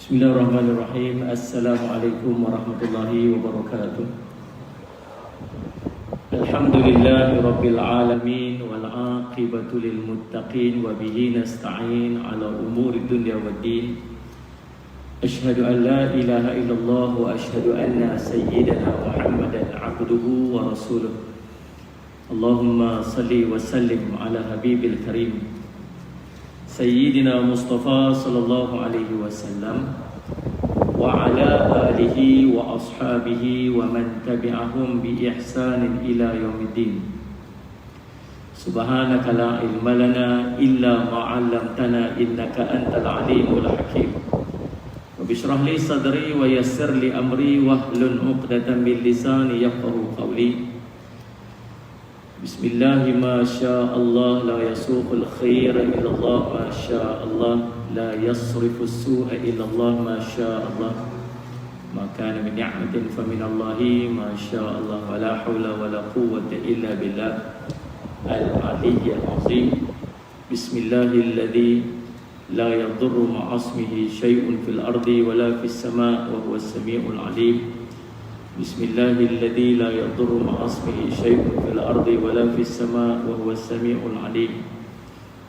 Bismillahirrahmanirrahim. Assalamualaikum warahmatullahi wabarakatuh. Alhamdulillahi rabbil alamin wal aqibatu lil muttaqin wa bihi nasta'in ala umuri dunya waddin. Ashhadu an la ilaha illallah wa ashhadu anna sayyidana Muhammadan abduhu wa rasuluh. Allahumma salli wa sallim ala habibil karim Sayyidina Mustafa sallallahu alaihi wasallam wa ala alihi wa ashabihi wa man tabi'ahum bi ihsanin ila yaumiddin. Subhanaka la ilma lana illa ma 'allamtana innaka antal alimul hakim. Rabbi shrah li sadri wa yassir li amri wahlul 'uqdatam min lisani yafqahu qawli. Bismillah, ma syaa Allah la yasuqul khaira illa Allah, ma syaa Allah la yasrifu as-su'a illa Allah, ma syaa Allah. Ma kana min ni'matin fa min Allah, ma syaa Allah, wa la haula wa la quwwata illa billah al-'aliyyil 'azim. Bismillahilladzi la yadurru ma'a ismihi syai'un fil ardi wa la fis sama' wa huwas samii'ul 'aliim. Bismillahilladzi la yadurru ma'a ismihi syai'un fil ardi wa la fis sama' wa huwas samii'ul 'aliim.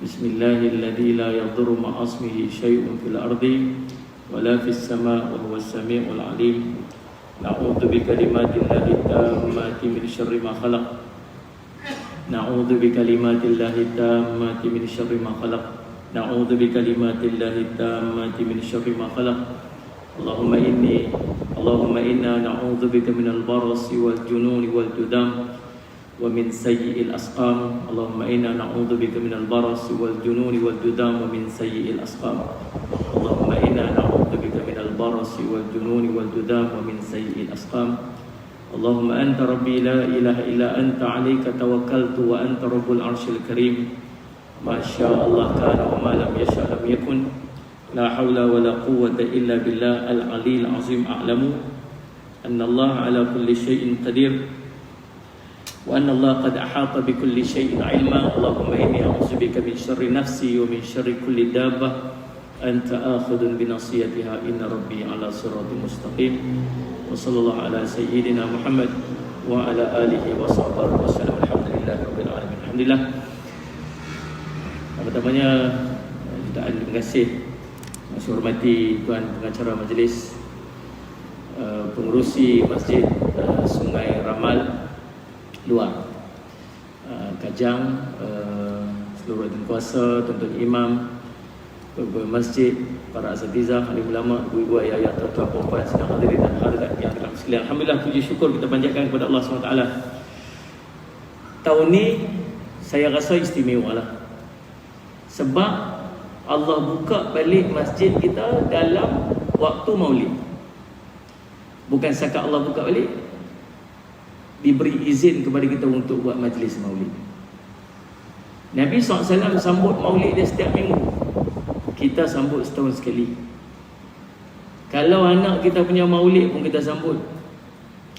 Bismillahilladzi la yadurru ma'a ismihi syai'un fil ardi wa la fis sama' wa huwas samii'ul 'aliim. Na'udzu bi kalimatillahi tammati min syarri ma khalaq. Na'udzu bi kalimatillahi tammati min syarri ma khalaq. Na'udzu bi kalimatillahi tammati min syarri ma khalaq. Allahumma inna na'udzubika minal barasi wal jununi wal judam wa min sayyi'il asqam. Allahumma inna na'udzubika minal barasi wal jununi wal judam wa min sayyi'il asqam. Allahumma inna na'udzubika minal barasi wal jununi wal judam wa min sayyi'il asqam. Allahumma anta rabbi la ilaha illa anta 'alaika tawakkaltu wa anta rabbul 'arsyil karim. Ma syaa Allah kana wa ma lam yasha' lam yakun. La hawla wa la quwwata illa billah al-'aliyyil 'azim. A'lamu anna Allah 'ala kulli syai'in qadir wa anna Allah qad ahata bi kulli syai'in 'ilma. Allahumma inni a'udzubika min syarri nafsi wa min syarri kulli dabbah anta akhidun bi nasiyatiha. Inna rabbi 'ala siratin mustaqim. Wa sallallahu ala sayyidina Muhammad wa ala alihi wa sahbihi wa sallam. Alhamdulillahi rabbil alamin. Alhamdulillah. Pertamanya kita terima kasih, saya hormati Tuan Pengacara Majlis, pengurusi Masjid Sungai Ramal Luar, Kajang, seluruh tuan kuasa, tuan-tuan imam, tuan-tuan masjid, para asatizah, alim ulama, ibu-ibu, ayah-ayah, tuan-tuan perempuan sedang hadirin dan hadirat yang dirahmati sekalian. Alhamdulillah, puji syukur kita panjatkan kepada Allah SWT. Tahun ni saya rasa istimewa lah, sebab Allah buka balik masjid kita dalam waktu maulid. Bukan sahaja Allah buka balik, diberi izin kepada kita untuk buat majlis maulid. Nabi SAW sambut maulid dia setiap minggu, kita sambut setahun sekali. Kalau anak kita punya maulid pun kita sambut.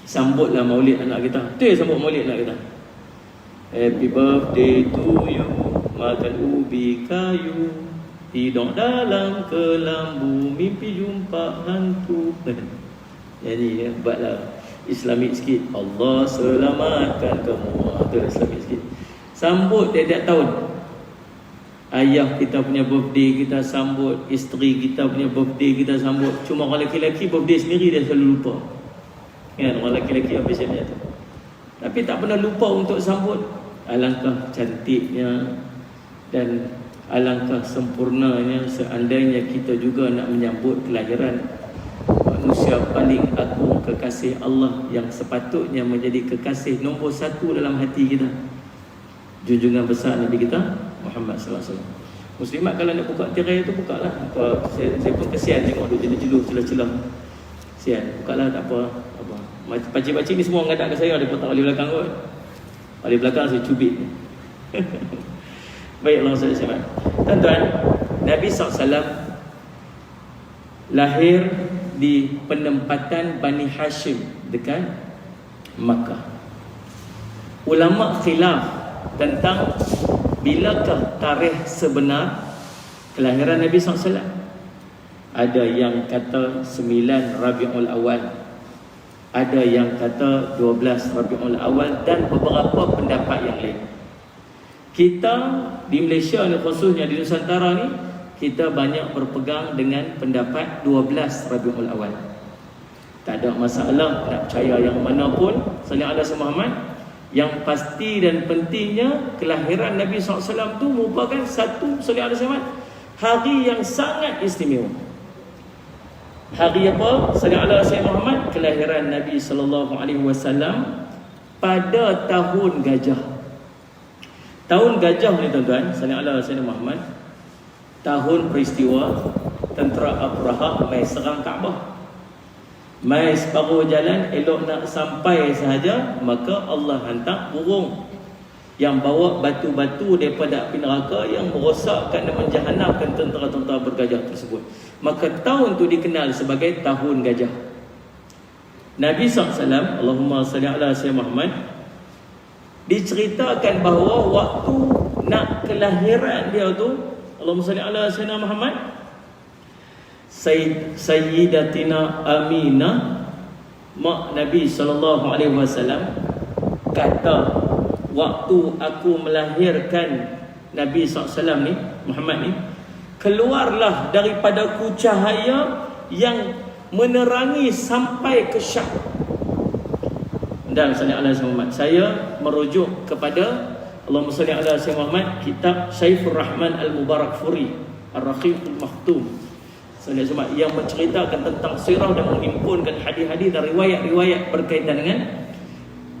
Sambutlah maulid anak kita. Tu yang sambut maulid anak kita. Happy birthday to you, makan ubi kayu, tidur dalam kelambu, mimpi jumpa hantu. Jadi buatlah Islamik sikit. Allah selamatkan kamu. Itu Islamik sikit. Sambut tiap-tiap tahun. Ayah kita punya birthday kita sambut, isteri kita punya birthday kita sambut. Cuma orang lelaki birthday sendiri dia selalu lupa. Kan orang lelaki habis dia tu. Tapi tak pernah lupa untuk sambut. Alangkah cantiknya dan alangkah sempurnanya seandainya kita juga nak menyambut kelahiran manusia paling agung, kekasih Allah yang sepatutnya menjadi kekasih nombor satu dalam hati kita, junjungan besar Nabi kita Muhammad sallallahu alaihi wasallam. Muslimat kalau nak buka tirai tu bukalah. Saya pun kesian tengok duk jenuh-jenuh celah-celah. Kesian, bukalah tak apa. Pakcik-pakcik ni semua mengadap ke saya, dia pun tak balik belakang kot. Balik belakang saya cubit. Baiklah sahabat-sahabat. Tuan-tuan, Nabi SAW lahir di penempatan Bani Hashim dekat Makkah. Ulama khilaf tentang bilakah tarikh sebenar kelahiran Nabi SAW. Ada yang kata 9 Rabiul Awal, ada yang kata 12 Rabiul Awal, dan beberapa pendapat yang lain. Kita di Malaysia ni, khususnya di Nusantara ni, kita banyak berpegang dengan pendapat 12 Rabiul Awal. Tak ada masalah nak percaya yang mana pun. Sallallahu alaihi Muhammad. Yang pasti dan pentingnya, kelahiran Nabi SAW tu merupakan satu, sallallahu alaihi wasallam, hari yang sangat istimewa. Hari apa? Sallallahu alaihi Muhammad, kelahiran Nabi SAW pada tahun gajah. Tahun gajah ni tuan-tuan, sallallahu alaihi Muhammad, tahun peristiwa tentera Abraha mai serang Kaabah. Mai separuh jalan, elok nak sampai sahaja, maka Allah hantar burung yang bawa batu-batu daripada api neraka yang merosakkan dan menjahanamkan tentera-tentera bergajah tersebut. Maka tahun tu dikenal sebagai tahun gajah. Nabi SAW, Allahumma salli ala sayyidina Muhammad, diceritakan bahawa waktu nak kelahiran dia tu, Allahumma salli ala sayyidina Muhammad, Sayyidatina Aminah, mak Nabi SAW, kata, waktu aku melahirkan Nabi SAW ni, Muhammad ni, keluarlah daripadaku cahaya yang menerangi sampai ke Syam. Dan sallallahu alaihi Muhammad, saya merujuk kepada Allahumma salli ala sayyidina Muhammad, kitab Saifur Rahman Al-Mubarakfuri Ar-Raqiqul Makhtum, yang menceritakan tentang sirah dan menghimpunkan hadis-hadis dan riwayat-riwayat berkaitan dengan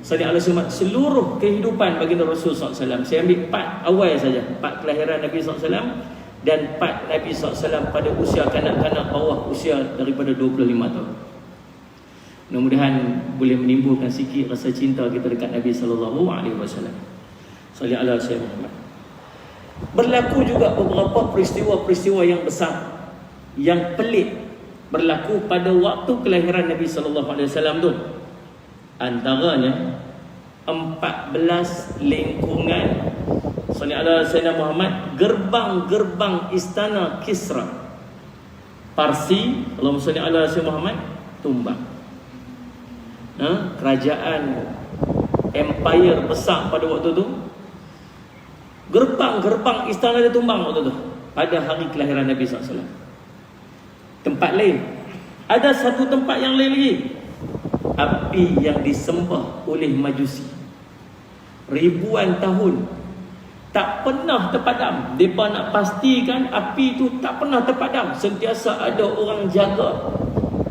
sallallahu alaihi wasallam, seluruh kehidupan baginda Rasul SAW. Saya ambil part awal saja, part kelahiran Nabi SAW dan part Nabi SAW pada usia kanak-kanak bawah usia daripada 25 tahun. Mudah-mudahan boleh menimbulkan sikit rasa cinta kita dekat Nabi sallallahu alaihi wasallam. Sallallahu alaihi wasallam. Berlaku juga beberapa peristiwa-peristiwa yang besar, yang pelik berlaku pada waktu kelahiran Nabi sallallahu alaihi wasallam tu. Antaranya 14 lingkungan sallallahu alaihi Muhammad, gerbang-gerbang istana Kisra Parsi, Allahumma salli ala sayyidina Muhammad, tumbang. Kerajaan empire besar pada waktu tu, gerbang-gerbang istana dia tumbang waktu tu pada hari kelahiran Nabi SAW. Tempat lain, ada satu tempat yang lain lagi, api yang disembah oleh Majusi ribuan tahun tak pernah terpadam. Mereka nak pastikan api tu tak pernah terpadam, sentiasa ada orang jaga.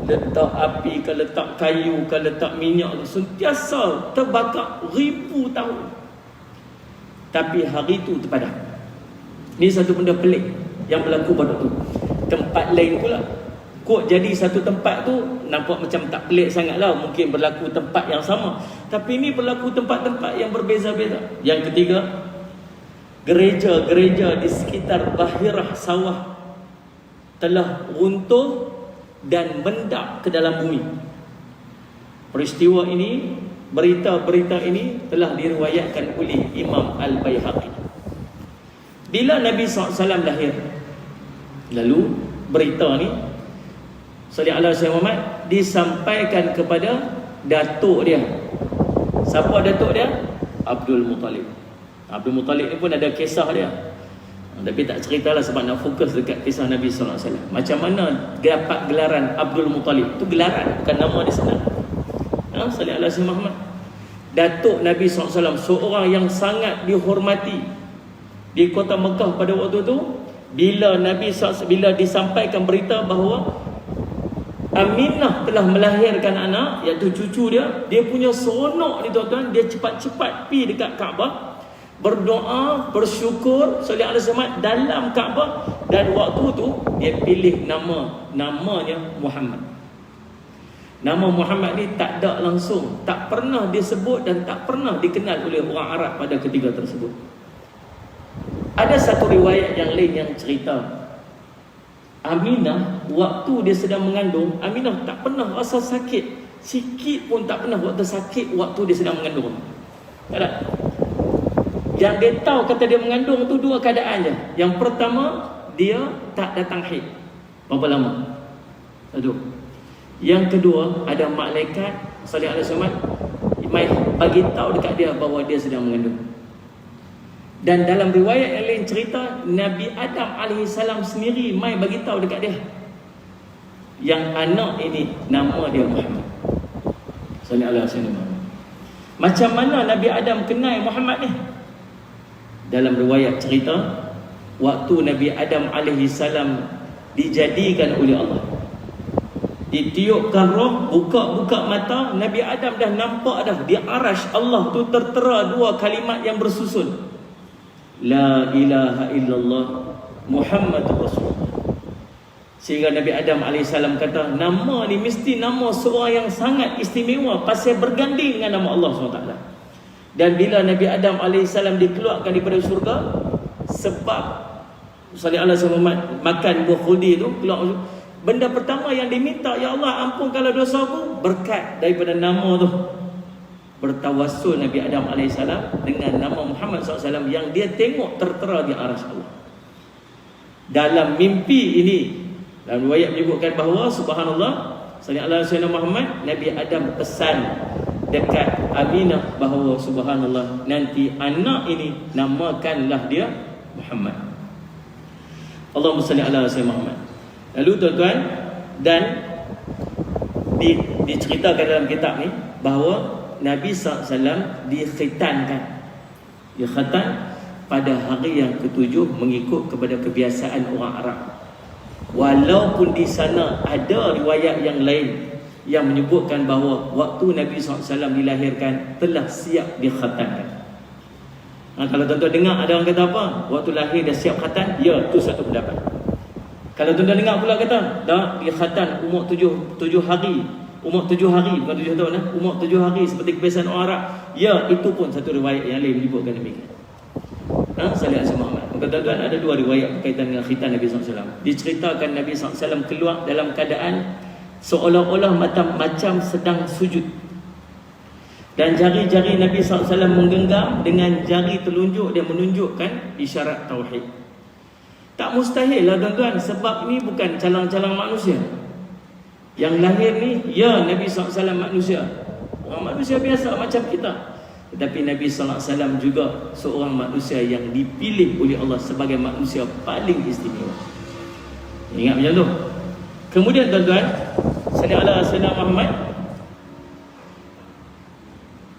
Letak api ke, letak kayu ke, letak minyak, sentiasa terbakar ribu tahun, tapi hari tu terpadam. Ini satu benda pelik yang berlaku pada tu. Tempat lain pula, kok jadi satu tempat tu nampak macam tak pelik sangat lah, mungkin berlaku tempat yang sama, tapi ini berlaku tempat-tempat yang berbeza-beza. Yang ketiga, gereja-gereja di sekitar Bahirah Sawah telah runtuh dan mendak ke dalam bumi. Peristiwa ini, berita-berita ini telah diriwayatkan oleh Imam Al-Baihaqi. Bila Nabi SAW lahir, lalu berita ni sallallahu alaihi Muhammad disampaikan kepada datuk dia. Siapa datuk dia? Abdul Muttalib. Abdul Muttalib ni pun ada kisah dia, tapi tak ceritalah sebab nak fokus dekat kisah Nabi SAW. Macam mana dapat gelaran Abdul Muttalib? Itu gelaran, bukan nama dia sebenar. Sallallahu alaihi Muhammad, datuk Nabi SAW, seorang yang sangat dihormati di kota Mekah pada waktu itu. Bila Nabi SAW, bila disampaikan berita bahawa Aminah telah melahirkan anak, iaitu cucu dia, dia punya seronok ni tuan-tuan. Dia cepat-cepat pergi dekat Kaabah, berdoa, bersyukur sallallahu alaihi wasallam dalam Kaabah, dan waktu tu dia pilih namanya Muhammad. Nama Muhammad ni tak ada langsung, tak pernah disebut dan tak pernah dikenal oleh orang Arab pada ketika tersebut. Ada satu riwayat yang lain yang cerita Aminah waktu dia sedang mengandung, Aminah tak pernah rasa sakit, sikit pun tak pernah waktu sakit waktu dia sedang mengandung. Tak ada. Yang dia tahu kata dia mengandung tu dua keadaan je. Yang pertama, dia tak datang haid. Berapa lama? Satu. Yang kedua, ada malaikat salih alaihi wasallam mai bagi tahu dekat dia bahawa dia sedang mengandung. Dan dalam riwayat yang lain cerita Nabi Adam alaihi salam sendiri mai bagi tahu dekat dia yang anak ini nama dia Muhammad. Salih alaihi wasallam. Macam mana Nabi Adam kenal Muhammad ni? Dalam riwayat cerita waktu Nabi Adam alaihi salam dijadikan oleh Allah, ditiupkan roh, buka mata, Nabi Adam dah nampak dah di arash Allah tu tertera dua kalimat yang bersusun, La ilaha illallah Muhammadur Rasulullah. Sehingga Nabi Adam AS kata, nama ni mesti nama seorang yang sangat istimewa pasal berganding dengan nama Allah SWT. Dan bila Nabi Adam AS dikeluarkan daripada syurga, sebab sallallahu alaihi wasallam makan buah khuldi tu, keluar, benda pertama yang diminta, ya Allah ampunkanlah dosaku, berkat daripada nama tu. Bertawassul Nabi Adam AS dengan nama Muhammad SAW yang dia tengok tertera di arasy Allah. Dalam mimpi ini, dalam riwayat menyebutkan bahawa subhanallah sallallahu alaihi wasallam Muhammad, Nabi Adam pesan dekat Aminah bahawa subhanallah nanti anak ini namakanlah dia Muhammad. Allahumma salli ala sayyidina Muhammad. Lalu tuan-tuan, dan diceritakan dalam kitab ni bahawa Nabi SAW dikhitankan. Dia khitan pada hari yang ketujuh mengikut kepada kebiasaan orang Arab. Walaupun di sana ada riwayat yang lain yang menyebutkan bahawa waktu Nabi SAW dilahirkan telah siap dikhitankan. Kalau tuan-tuan dengar ada orang kata apa, waktu lahir dah siap khatan, ya, tu satu pendapat. Kalau tuan-tuan dengar pula kata dah dia khatan umur 7 hari, umur 7 hari, bukan 7 tahun, umur 7 hari seperti kebiasaan orang Arab, ya, itu pun satu riwayat yang lain menyebutkan demikian. Sallallahu alaihi Muhammad. Maka tuan-tuan, ada dua riwayat berkaitan dengan khitan Nabi SAW. Diceritakan Nabi SAW keluar dalam keadaan seolah-olah macam sedang sujud. Dan jari-jari Nabi SAW menggenggam dengan jari telunjuk dia menunjukkan isyarat tauhid. Tak mustahil lah tuan-tuan, sebab ni bukan calang-calang manusia. Yang lahir ni, ya, Nabi SAW manusia, orang manusia biasa macam kita. Tetapi Nabi SAW juga seorang manusia yang dipilih oleh Allah sebagai manusia paling istimewa. Ingat macam tu. Kemudian tuan-tuan, sallallahu alaihi wasallam Muhammad,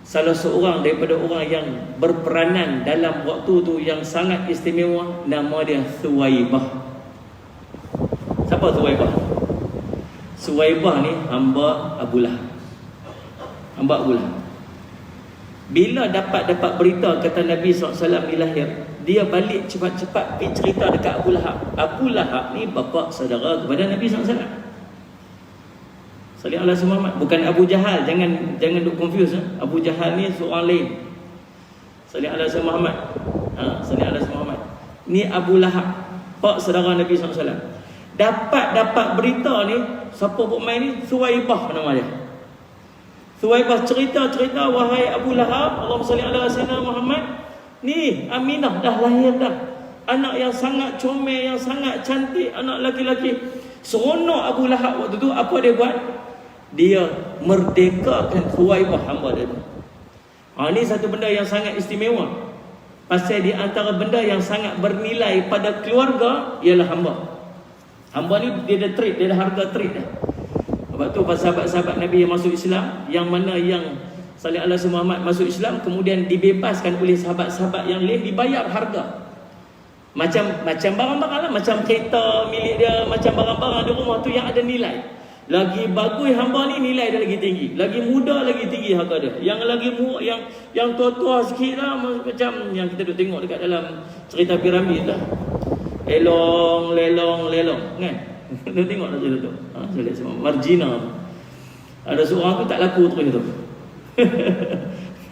salah seorang daripada orang yang berperanan dalam waktu tu yang sangat istimewa, nama dia Thuwaibah. Siapa Thuwaibah? Thuwaibah ni hamba Abu Lahab. Hamba Abu Lahab. Bila dapat berita kata Nabi SAW dilahir, dia balik cepat-cepat pergi cerita dekat Abu Lahab. Abu Lahab ni bapa saudara kepada Nabi SAW. Sallallahu alaihi wasallam, bukan Abu Jahal, jangan duk confuse. Abu Jahal ni seorang lain. Sallallahu alaihi wasallam Muhammad. Sallallahu alaihi wasallam Muhammad. Ni Abu Lahab, pak saudara Nabi SAW. Dapat berita ni, siapa buat main ni? Thuwaibah nama dia. Thuwaibah cerita, wahai Abu Lahab, Allahumma salli ala sayyidina Muhammad, ni Aminah dah lahir dah. Anak yang sangat comel, yang sangat cantik, anak laki-laki. Seronok Abu Lahab waktu tu, apa dia buat? Dia merdekakan Thuwaibah hamba dia. Ini satu benda yang sangat istimewa. Pasal di antara benda yang sangat bernilai pada keluarga ialah hamba. Hamba ni dia ada trade, dia ada harga trade dah. Sebab tu pas sahabat-sahabat Nabi yang masuk Islam, yang mana yang sallallahu alaihi wasallam Muhammad masuk Islam, kemudian dibebaskan oleh sahabat-sahabat yang lain, dibayar harga. Macam barang-barang lah, macam kereta milik dia, macam barang-barang di rumah tu yang ada nilai. Lagi bagus hamba ni, nilai dia lagi tinggi. Lagi muda, lagi tinggi harga dia. Yang lagi yang tua-tua sikit lah, macam yang kita duk tengok dekat dalam cerita piramid lah. Lelong kan? Dia tengok dah cerita tu. Saya lihat margina. Ada seorang tu tak laku terus tu.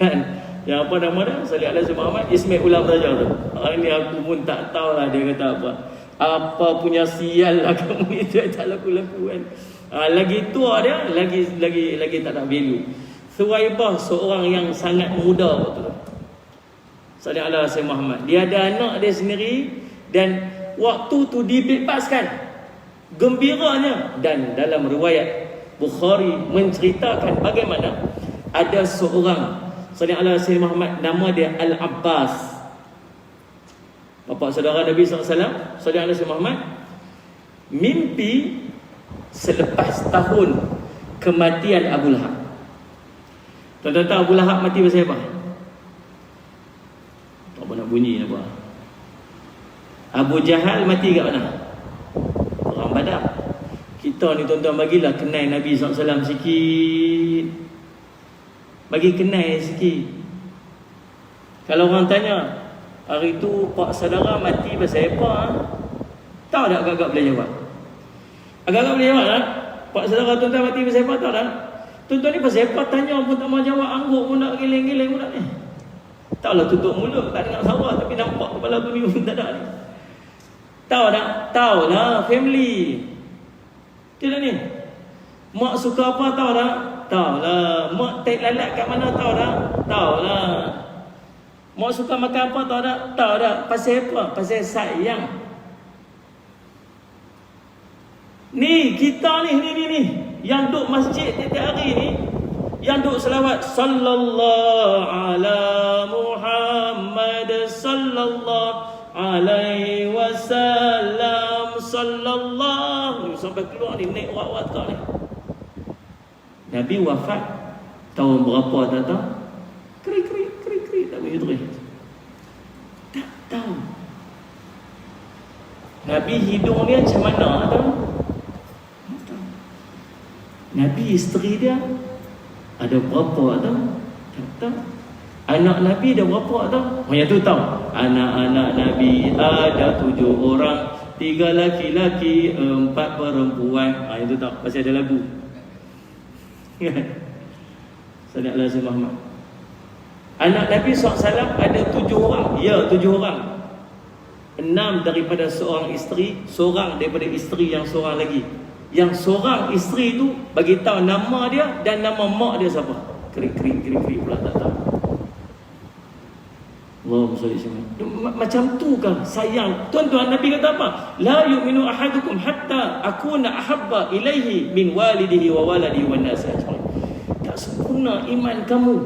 Kan? Yang apa nama dia? Sallallahu alaihi wasallam Muhammad, Ismail Ulam Raja tu. Hari ni aku pun tak tahulah dia kata apa. Apa punya sial lah kamu ni, dia tak laku-laku kan. Lagi tua dia, lagi tak ada value. Thuwaibah seorang yang sangat muda waktu tu. Sallallahu alaihi wasallam Muhammad. Dia ada anak dia sendiri dan waktu tu dibebaskan. gembiranya. Dan dalam riwayat Bukhari menceritakan bagaimana ada seorang sallallahu alaihi wasallam Muhammad, nama dia Al-Abbas, bapa saudara Nabi SAW sallallahu alaihi wasallam Muhammad, mimpi selepas tahun kematian Abu Lahab. Tuan-tuan tahu Abu Lahab mati pasal apa? Tak apa nak bunyi apa. Abu Jahal mati kat mana? Perang Badar. Kita ni tuan-tuan bagilah kenal Nabi SAW sikit. Bagi kenal sikit. Kalau orang tanya, hari tu pak saudara mati pasal apa? Tahu tak agak-agak boleh jawab? Agak-agak boleh jawab tak? Pak saudara tuan-tuan mati pasal apa? Tahu tak? Tuan-tuan ni pasal apa? Tanya pun tak mau jawab. Angguk pun nak giling-giling pun nak ni. Taklah tutup mulut, tak dengar suara, tapi nampak kepala tu ni pun tak ada ni. Tahu tak? Tahu lah, family. Tidak ni. Mak suka apa tahu tak? Tahu lah. Mak tak lalat kat mana tahu tak? Tahu lah. Mak suka makan apa tahu tak? Tahu tak? Pasal apa? Pasal sayang. Ni kita ni yang duduk masjid tiap hari ni, yang duduk selawat sallallahu ala Muhammad sallallahu alaihi wasallam sallallahu, sampai keluar ni naik wat-wat kau ni. Nabi wafat tahun berapa tak tahu? Krik tak begitu ni. Tak tahu. Nabi hidung dia macam mana tahu? Nabi isteri dia ada berapa tahu? Tak tahu. Anak Nabi ada berapa tahu? Oh yang tu tahu. Anak-anak Nabi ada 7 orang, 3 laki-laki, 4 perempuan. Yang tu tahu. Pasal ada lagu. Sallallahu alaihi wasallam. Anak Nabi SAW ada 7 orang. Ya, 7 orang. 6 daripada seorang isteri, seorang daripada isteri yang seorang lagi. Yang seorang isteri tu bagi tahu nama dia dan nama mak dia siapa. Krik pula tak tahu. Allahumma salli alaihi. Macam tu kan sayang. Tuan-tuan, Nabi kata apa? La yu'minu ahadukum hatta akuna ahabba ilaihi min walidihi wa waladihi wan nas ajma'in. Tak sempurna iman kamu.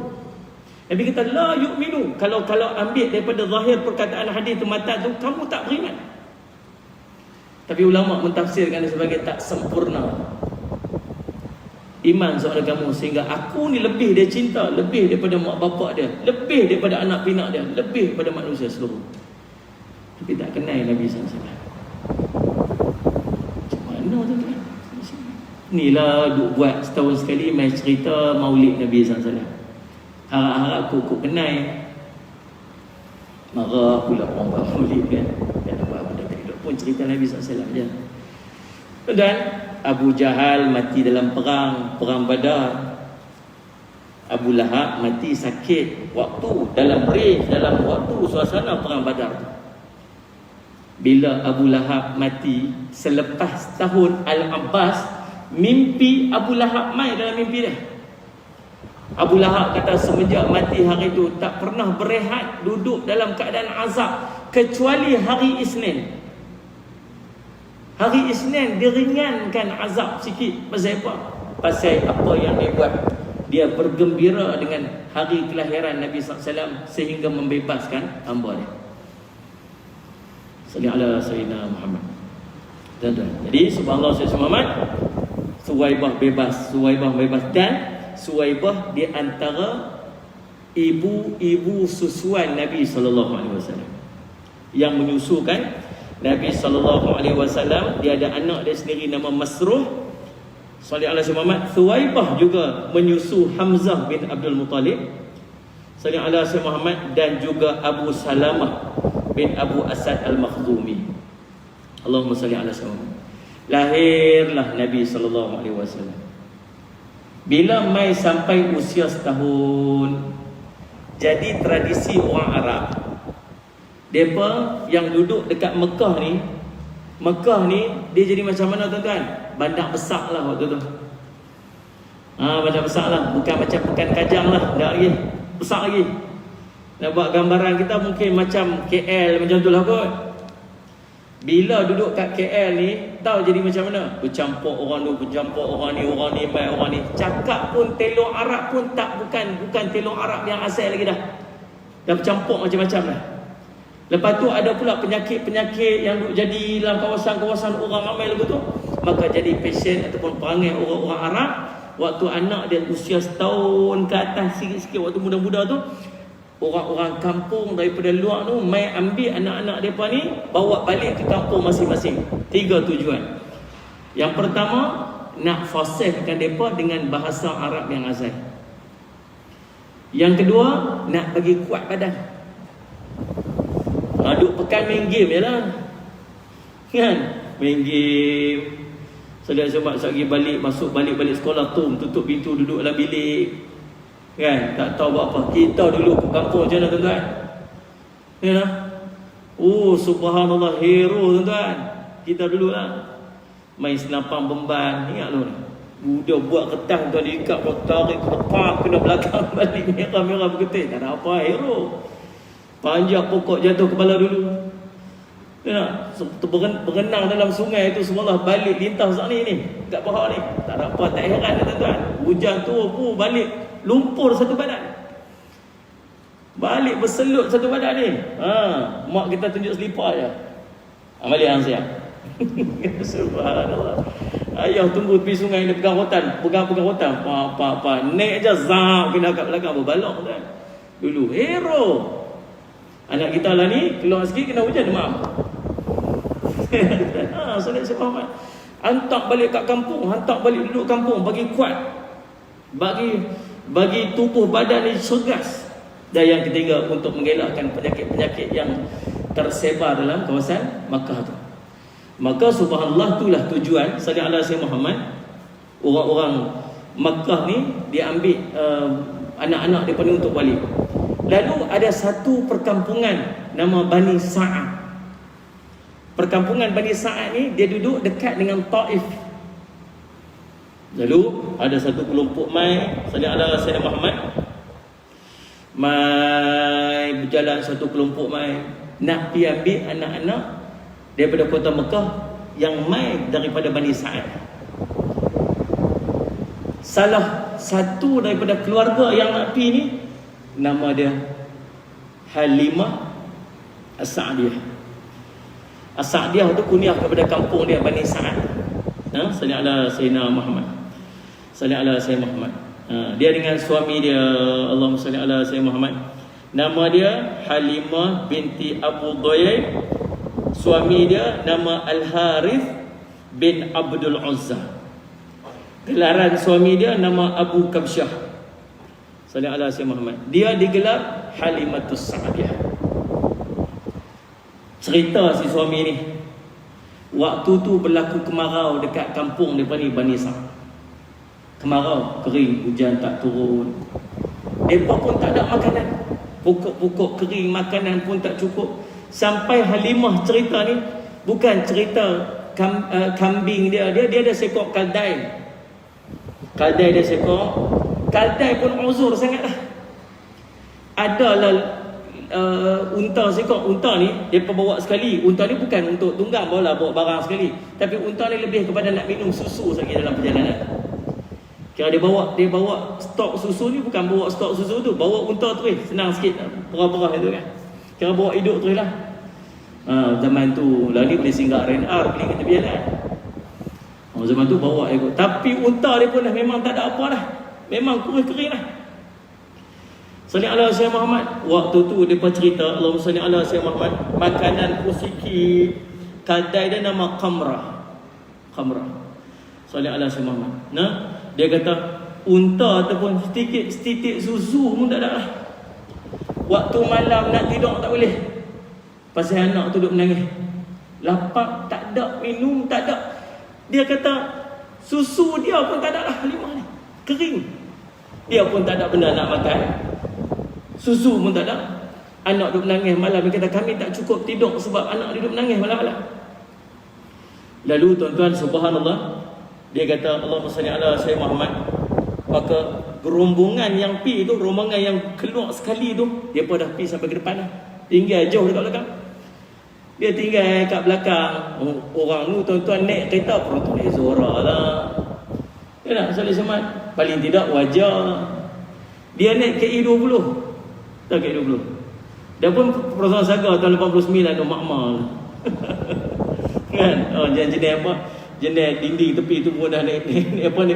Nabi kata la yu'minu. Kalau ambil daripada zahir perkataan hadis tu mata tu, kamu tak beriman. Tapi ulama mentafsirkan sebagai tak sempurna iman seorang kamu, sehingga aku ni lebih dia cinta, lebih daripada mak bapak dia, lebih daripada anak pinak dia, lebih daripada manusia seluruh. Tapi tak kenal Nabi SAW. Macam mana tu kan? Inilah duk buat setahun sekali main cerita maulid Nabi SAW. Harap-harap aku kenal. Marah pula orang buat maulid kan. Pun cerita Nabi SAW je. Dan Abu Jahal mati dalam perang Badar. Abu Lahab mati sakit dalam waktu suasana perang Badar. Bila Abu Lahab mati, selepas tahun Al-Abbas, mimpi Abu Lahab mai dalam mimpi dia. Abu Lahab kata semenjak mati hari itu tak pernah berehat, duduk dalam keadaan azab kecuali hari Isnin. Hari Isnin diringankan azab sikit. Pasal apa? Pasal apa yang dia buat. Dia bergembira dengan hari kelahiran Nabi SAW sehingga membebaskan hamba dia. Sallallahu alaihi wasallam Muhammad. Jadi subhanallah Sayyidina Muhammad, Suwaibah bebas dan Suwaibah di antara ibu-ibu susuan Nabi SAW yang menyusukan Nabi SAW. Dia ada anak dia sendiri nama Masruh. Sallallahu alaihi wasallam. Suwaibah juga menyusu Hamzah bin Abdul Muttalib. Sallallahu alaihi wasallam. Dan juga Abu Salamah bin Abu Asad Al-Makhzumi. Allahumma salli ala sayyidina. Lahirlah Nabi sallallahu alaihi wasallam. Bila mai sampai usia setahun, jadi tradisi orang Arab. Mereka yang duduk dekat Mekah ni dia jadi macam mana tuan-tuan? Bandar besar lah waktu tu. Bandar besar lah. Bukan macam Pekan Kajang lah. Tak lagi. Besar lagi. Nak buat gambaran kita mungkin macam KL macam tu lah kot. Bila duduk kat KL ni, tahu jadi macam mana? Bercampur orang tu, bercampur orang ni, mai orang ni. Cakap pun telur Arab pun tak, bukan telur Arab yang asal lagi dah. Dah bercampur macam-macam dah. Lepas tu ada pula penyakit-penyakit yang duk jadi dalam kawasan-kawasan orang ramai lagu tu. Maka jadi pasien ataupun perangai orang-orang Arab. Waktu anak dia usia setahun ke atas sikit-sikit, waktu muda-muda tu, orang-orang kampung daripada luar tu mai ambil anak-anak mereka ni, bawa balik ke kampung masing-masing. 3 tujuan. Yang pertama, nak fasihkan mereka dengan bahasa Arab yang asal. Yang kedua, nak bagi kuat badan. Duk pekan main game je lah, kan? Main game. Sebab lagi balik, masuk balik sekolah, tutup pintu, duduk dalam bilik, kan? Tak tahu buat apa. Kita dulu ke kampung macam mana, tuan-tuan? Ya lah. Oh, subhanallah, hero, tuan-tuan. Kita dulu lah main senapang beban. Ingat lu ni, budak buat ketang tuan, diikat, tarik ke depan, kena belakang balik, merah-merah bergetir. Tak ada apa, hero. Panjat pokok, jatuh kepala dulu. Ya, berenang dalam sungai itu semalah balik lintas ni kat bawah ni. Tak ada apa, tak heran, tuan-tuan. Hujan tu balik lumpur satu badan. Balik berselut satu badan ni. Mak kita tunjuk selipar je. Balik hang siap. Subhanallah. Ayah tunggu tepi sungai ni, pegang rotan. Apa. Naik je zap, kena kat belakang berbalok kan. Dulu hero. Anak kita lah ni keluar sikit kena hujan, maaf. Solat Muhammad hantar balik kat kampung, hantar balik duduk kampung, bagi kuat, bagi tubuh badan ni segas. Dan yang ketiga, untuk mengelakkan penyakit-penyakit yang tersebar dalam kawasan Makkah tu. Maka subhanallah, itulah tujuan sallallahu alaihi wasallam Muhammad. Orang-orang Makkah ni dia ambil anak-anak daripada untuk wali. Lalu ada satu perkampungan nama Bani Sa'ad. Perkampungan Bani Sa'ad ni dia duduk dekat dengan Taif. Lalu ada satu kelompok mai sallallahu alaihi wasallam Muhammad, mai berjalan satu kelompok mai nak pergi ambil anak-anak daripada kota Mekah yang mai daripada Bani Sa'ad. Salah satu daripada keluarga yang nak pergi ni, nama dia Halimah As-Sa'diyah. As-Sa'diyah tu kunyah kepada kampung dia Bani Sa'ad. Sallallahu alaihi Sayyidina Muhammad. Sallallahu alaihi Sayyidina Muhammad. Dia dengan suami dia, Allahumma salli ala Sayyidina Muhammad. Nama dia Halimah binti Abu Dayy. Suami dia nama Al-Harith bin Abdul Uzza. Gelaran suami dia nama Abu Kabsyah. Sallallahu alaihi Sayyidina Muhammad. Dia digelar Halimatus Sa'diyah. Cerita si suami ni, waktu tu berlaku kemarau dekat kampung depan ni Bani Sa'ad. Kemarau, kering, hujan tak turun. Mereka pun tak ada makanan. Pokok-pokok kering, makanan pun tak cukup. Sampai Halimah cerita ni, bukan cerita kambing dia ada seekor kaldai. Kaldai dia seekor. Kaldai pun uzur sangatlah. Adalah unta seekor. Unta ni dia bawa sekali. Unta ni bukan untuk tunggang, bawa barang sekali. Tapi unta ni lebih kepada nak minum susu saja dalam perjalanan. Kira dia bawa stok susu ni, bukan bawa stok susu tu, bawa unta tu senang sikit, perah-perah itu kan. Kira bawa hidup tu lah. Zaman tu lah ni boleh singgah RNR, boleh kata biarlah. Zaman tu bawa ikut. Tapi unta dia pun dah memang tak ada apa dah. Memang kering lah. Sallallahu alaihi wasallam Muhammad. Waktu tu dia cerita, Allahumma salli ala sayyidina Muhammad, makanan pun sikit. Kadai dia nama Qamrah. Sallallahu alaihi wasallam Muhammad. Dia kata unta ataupun setitik susu pun tak ada lah. Waktu malam nak tidur tak boleh. Pasal anak tu duduk menangis. Lapar tak ada, minum tak ada. Dia kata susu dia pun tak ada lah, Halimah ni. Kering. Dia pun tak ada benda nak makan. Susu pun tak ada. Anak duduk menangis malam. Dia kata kami tak cukup tidur sebab anak dia duduk menangis malam-malam. Lalu tuan-tuan, subhanallah, dia kata Allahumma salli ala sayyidina Muhammad. Maka gerombongan yang pi tu, rombongan yang keluar sekali tu, dia pun dah pi sampai ke depan dah. Tinggal jauh dekat belakang. Dia tinggal kat belakang. Orang tu tuan-tuan naik kereta perut Zora lah. Ya tak Salih Samad? Paling tidak wajar. Dia naik KI 20. Tak KI 20. Dia pun Perosaan Saga tahun 89 ada makmal. Kan? Oh, jenis apa? Jenis dinding tepi tu pun dah naik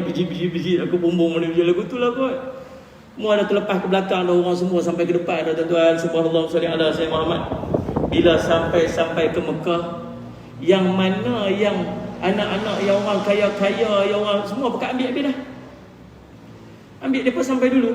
biji-biji. Aku bumbung mana biji lagu tu lah kot. Semua dah terlepas ke belakang dah, orang semua sampai ke depan dah tuan-tuan. Subhanallah sallallahu alaihi wasallam Muhammad. Bila sampai ke Mekah, yang mana yang anak-anak yang orang kaya-kaya, yang orang semua pakai ambil dah. Ambil depa sampai dulu.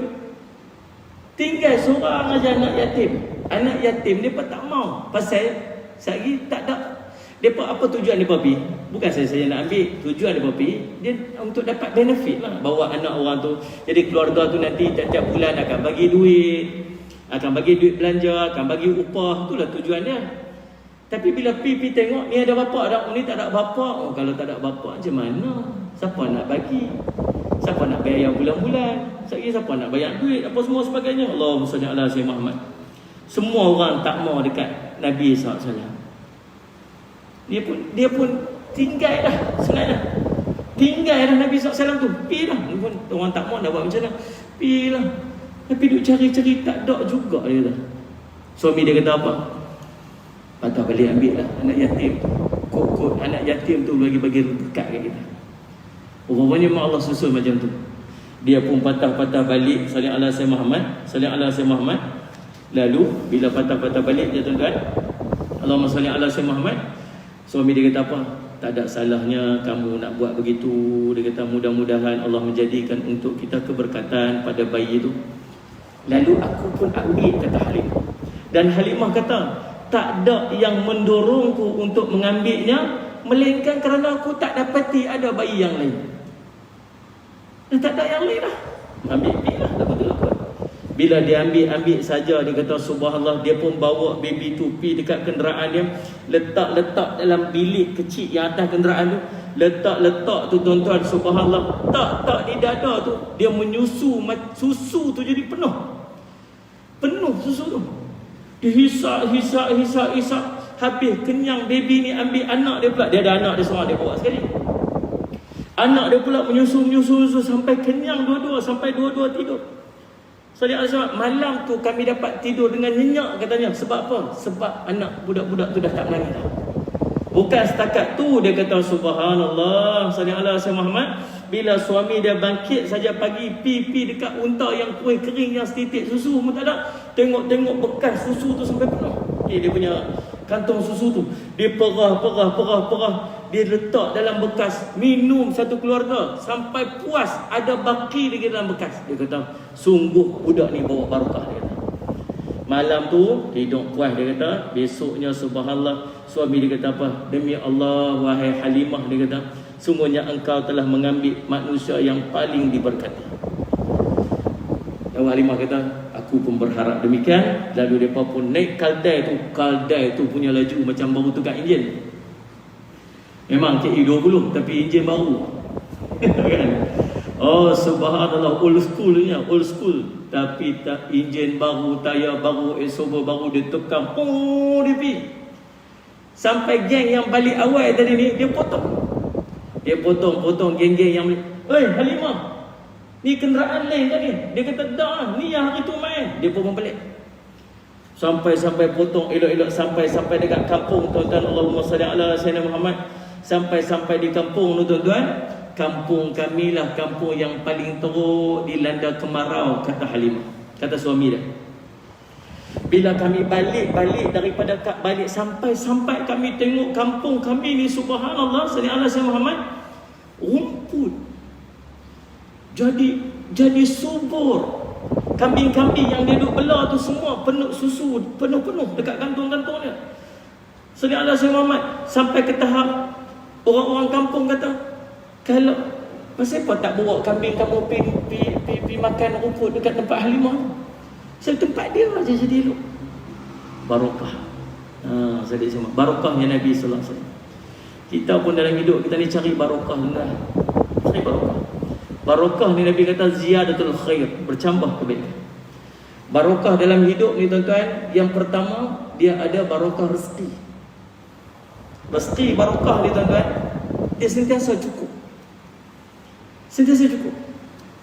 Tinggal seorang aja anak yatim. Anak yatim depa tak mau. Pasal sehari tak ada. Depa apa tujuan depa pergi? Bukan saya nak ambil. Tujuan depa pergi dia untuk dapat benefit lah. Bawa anak orang tu. Jadi keluarga tu nanti tiap-tiap bulan akan bagi duit. Akan bagi duit belanja, akan bagi upah. Itulah tujuan dia. Tapi bila pergi tengok, ni ada bapak tak? Ni tak ada bapak. Oh, kalau tak ada bapak macam mana? Siapa nak bagi? Siapa nak bayar bulan-bulan? Siapa nak bayar duit? Apa semua sebagainya. Allahumma salli ala sayyidina Muhammad. Semua orang tak mau dekat Nabi SAW. Dia pun tinggal dah. Senang dah. Tinggal dah Nabi SAW tu. Pergi dah. Orang tak mau nak buat macam mana. Pergi lah. Tapi duk cari-cari tak ada juga dia kata. Suami dia kata apa? Patah balik ambil lah anak yatim. Kok anak yatim tu bagi-bagi dekat kat kita. Rupanya mak Allah susun macam tu. Dia pun patah-patah balik sallallahu alaihi wasallam Muhammad, sallallahu alaihi wasallam Muhammad. Lalu bila patah-patah balik dia tuan-tuan, Allahumma salli ala sayyidina Muhammad. Suami dia kata apa? Tak ada salahnya kamu nak buat begitu. Dia kata mudah-mudahan Allah menjadikan untuk kita keberkatan pada bayi itu. Lalu aku pun ambil, kata Halimah. Dan Halimah kata, tak ada yang mendorongku untuk mengambilnya, melainkan kerana aku tak dapati ada bayi yang lain. Dan tak ada yang lain dah. Ambil lah, betul-betul. Bila dia ambil saja, dia kata subhanallah, dia pun bawa baby tu pergi dekat kenderaan dia, letak dalam bilik kecil yang atas kenderaan tu, letak tu tuan-tuan, subhanallah, tak di dada tu, dia menyusu, susu tu jadi penuh susu tu. Dia hisap, habis kenyang baby ni, ambil anak dia pula. Dia ada anak dia seorang, dia bawa sekali. Anak dia pula menyusu sampai kenyang dua-dua, sampai dua-dua tidur. Malam tu kami dapat tidur dengan nyenyak katanya. Sebab apa? Sebab anak budak-budak tu dah tak menangis dah. Bukan setakat tu, dia kata subhanallah sallallahu alaihi wasallam Muhammad. Bila suami dia bangkit saja pagi, pi dekat unta yang kuih kering yang setitik susu pun tak ada. Tengok bekas susu tu sampai penuh. Dia punya kantong susu tu, dia perah. Dia letak dalam bekas, minum satu keluarga sampai puas, ada baki lagi dalam bekas. Dia kata sungguh budak ni bawa barakah. Dia kata malam tu hidup puas. Dia kata besoknya subhanallah, suami dia kata apa? Demi Allah wahai Halimah, dia kata sungguhnya engkau telah mengambil manusia yang paling diberkati. Dan Halimah kata aku pun berharap demikian. Lalu mereka pun naik kaldai tu punya laju macam baru tukar enjin. Memang KI 20 tapi enjin baru. Kan? Oh subhanallah, old school. Tapi tak, enjin baru, tayar baru, exhaust baru, dia tekan, dia pergi. Sampai geng yang balik awal tadi ni, dia potong geng-geng yang balik. Halimah, ni kenderaan lain tadi. Dia kata dah lah, ni yang hari tu main. Dia pun balik. Sampai potong elok-elok, sampai dekat kampung tuan-tuan. Allahumma salli ala sayyidina Muhammad. Sampai di kampung tu tuan-tuan, kampung kami lah kampung yang paling teruk dilanda kemarau, kata Halimah, kata suami dia. Bila kami balik daripada balik sampai kami tengok kampung kami ni subhanallah sallallahu alaihi Muhammad, rumput jadi subur. Kambing-kambing yang dia duk bela tu semua penuh susu, penuh dekat kantung-kantung dia. Sallallahu alaihi Muhammad, sampai ke tahap orang-orang kampung kata, kalau pasal apa tak bawa kambing kamu pergi makan rumput dekat tempat Halimah? Sebab tempat dia aja jadi elok. Barakah. Barakahnya Nabi sallallahu alaihi wasallam. Kita pun dalam hidup kita ni cari barakah enggak? Cari barakah. Barakah ni Nabi kata ziyadatul khair, bercambah kebaikan. Barakah dalam hidup ni tuan-tuan, yang pertama dia ada barakah rezeki. Rezeki barakah dia tuan-tuan, dia sentiasa cukup. Sentiasa cukup.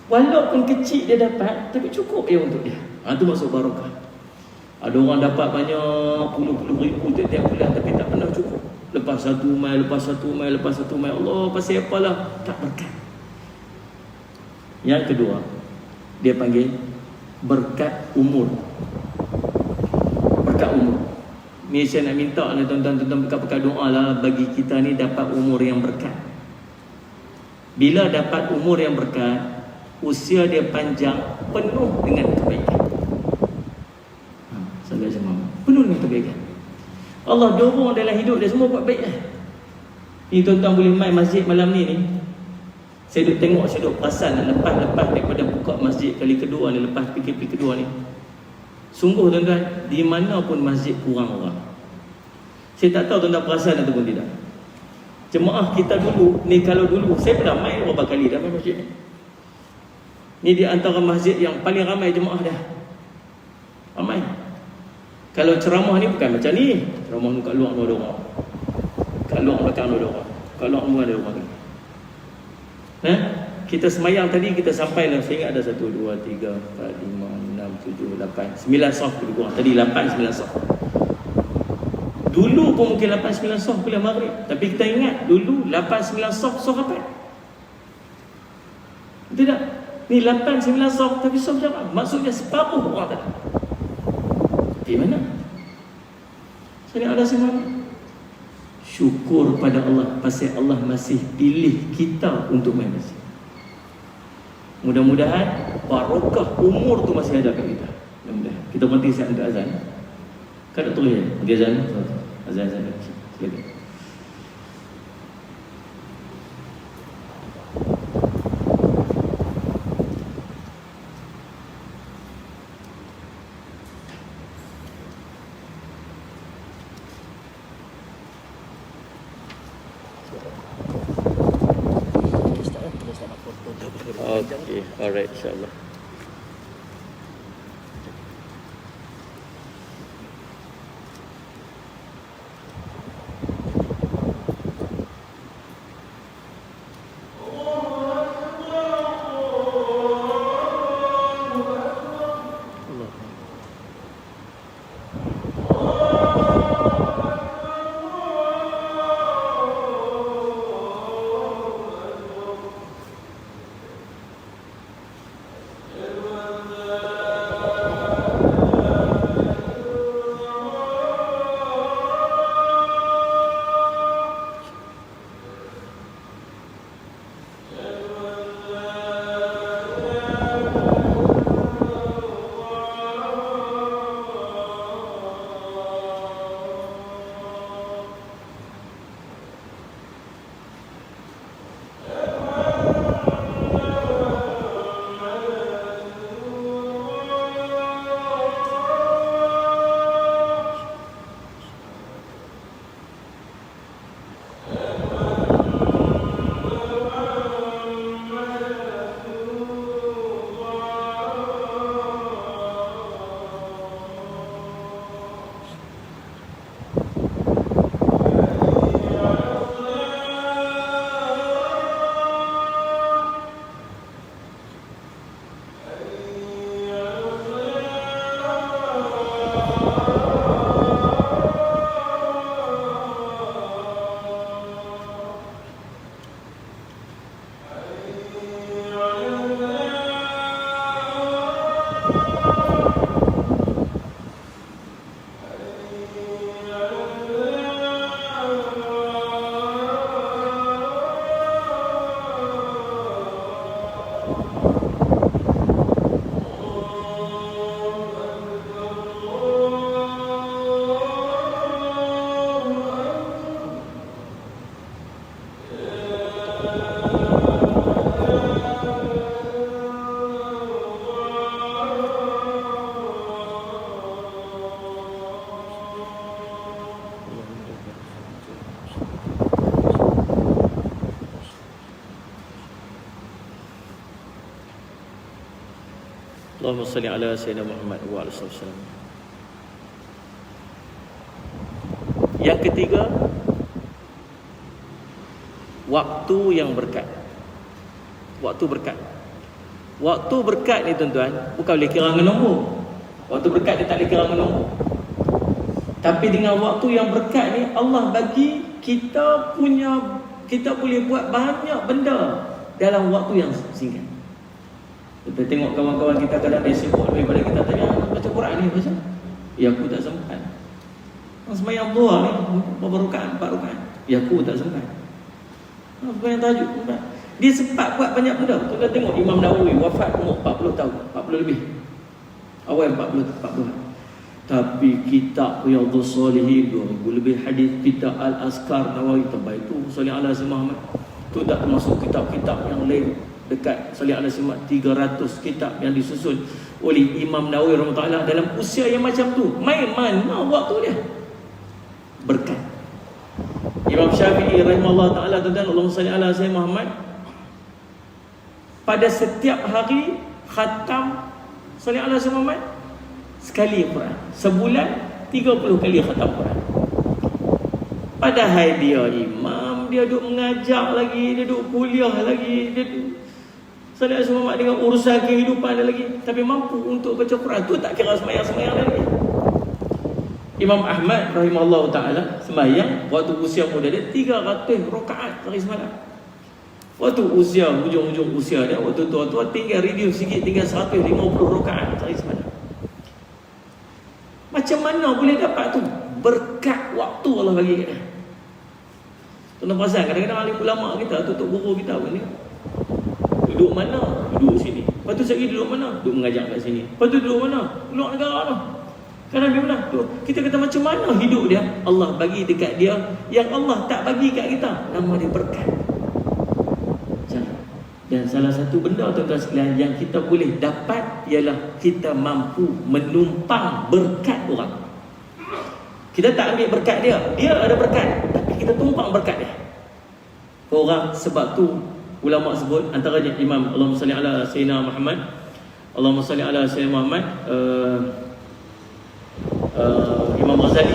Walaupun kecil dia dapat, tapi cukup dia untuk dia. Itu maksud barakah. Ada orang dapat banyak puluh-puluh ribu tiap bulan, tapi tak pernah cukup. Lepas satu mai, Allah pasal apalah, tak berkat. Yang kedua, dia panggil berkat umur. Berkat umur. Ni saya nak minta lah tuan-tuan berkat doa lah bagi kita ni dapat umur yang berkat. Bila dapat umur yang berkat, usia dia panjang, penuh dengan kebaikan. Sampai sama, penuh dengan kebaikan. Allah dorong dalam hidup dia semua buat baik lah. Ni tuan-tuan boleh main masjid malam ni. Saya duduk tengok, saya duduk perasan lepas daripada buka masjid kali kedua ni, lepas PKP kedua ni, sungguh tuan-tuan, di mana pun masjid kurang orang. Saya tak tahu tuan-tuan perasan ataupun tidak. Jemaah kita dulu ni, kalau dulu saya pernah main beberapa kali dalam masjid ni. Ni di antara masjid yang paling ramai jemaah dah. Ramai. Kalau ceramah ni bukan macam ni. Ceramah ni kat luar ada orang. Kat luar belakang ada orang. Kat luar semua ada orang. Kita semayang tadi, kita sampai lah. Saya ingat ada 1, 2, 3, 4, 5, 6, 7, 8, 9 saf lebih kurang. Tadi 8, 9 saf. Dulu pun mungkin 8, 9 saf kuliah maghrib. Tapi kita ingat dulu 8, 9 saf rapat. Betul tak? Ni 8, 9 saf tapi saf jamaah. Maksudnya separuh orang tak. Di mana? Saya ada semua. Syukur pada Allah pasal Allah masih pilih kita untuk main masjid. Mudah-mudahan barakah umur tu masih ada kat kita. Mudah-mudahan. Kita berhenti siap untuk azan. Kan tak tulis ya? Pergi azan. Azan. Silakan. Okay, alright, insyaAllah. Allahumma salli ala sayyidina Muhammad wa ala sallam. Yang ketiga, waktu yang berkat. Waktu berkat. Waktu berkat ni tuan-tuan bukan boleh kira dengan nombor. Waktu berkat dia tak boleh kira dengan nombor. Tapi dengan waktu yang berkat ni, Allah bagi kita boleh buat banyak benda dalam waktu yang singkat. Kita tengok kawan-kawan kita kadang dia sibuk daripada kita tanya, baca Quran ni baca. Ya aku tak sempat. Sembahyang duha ni berapa rakaat? 4 rakaat. Ya aku tak sempat. Sembahyang tahajud sempat. Dia sempat buat banyak benda. Kita tengok Imam Nawawi wafat umur 40 tahun, 40 lebih. Awal 40. Tapi kitab Riyadhus Shalihin 2000 lebih hadis, kitab Al-Azkar Nawawi terbaik tu Salih ala Sayyidina Muhammad. Tu tak termasuk kitab-kitab yang lain dekat Salih ala Sayyidina Muhammad. 300 kitab yang disusun oleh Imam Nawawi rahimahullah dalam usia yang macam tu. Main mana waktu dia? Berkat. Imam Syafi'i rahimahullah taala tuan-tuan, Allahumma salli ala Sayyidina Muhammad, pada setiap hari khatam Salih ala Sayyidina Muhammad sekali Quran. Sebulan 30 kali khatam Quran. Padahal dia imam, dia duduk mengajar lagi, dia duduk kuliah lagi, dia Salih ala Sayyidina Muhammad dengan urusan kehidupan dia lagi, tapi mampu untuk baca Quran. Tu tak kira sembahyang lagi. Imam Ahmad rahimahullah ta'ala sembahyang waktu usia muda dia 300 rakaat sehari semalam. Waktu usia, hujung-hujung usia dia, waktu tua-tua tinggal reduce sikit, tinggal 150 rakaat sehari semalam. Macam mana boleh dapat tu? Berkat waktu Allah bagi kat dia. Tuan-tuan perasan kadang-kadang alim ulama kita, tutup guru kita pun ni, duduk mana? Duduk sini. Lepas tu sekali duduk mana? Duduk mengajar kat sini. Lepas tu duduk mana? Luar negara tu. Kadang dia mana? Tu. Kita kata macam mana hidup dia? Allah bagi dekat dia yang Allah tak bagi kat kita. Nama dia berkat. Dan salah satu benda tuan-tuan sekalian yang kita boleh dapat ialah kita mampu menumpang berkat orang. Kita tak ambil berkat dia, dia ada berkat, tapi kita tumpang berkat dia. Orang sebab tu ulama sebut antaranya Imam Allahumma salli ala Sayyidina Muhammad, Allahumma salli ala Sayyidina Muhammad, Imam Ghazali,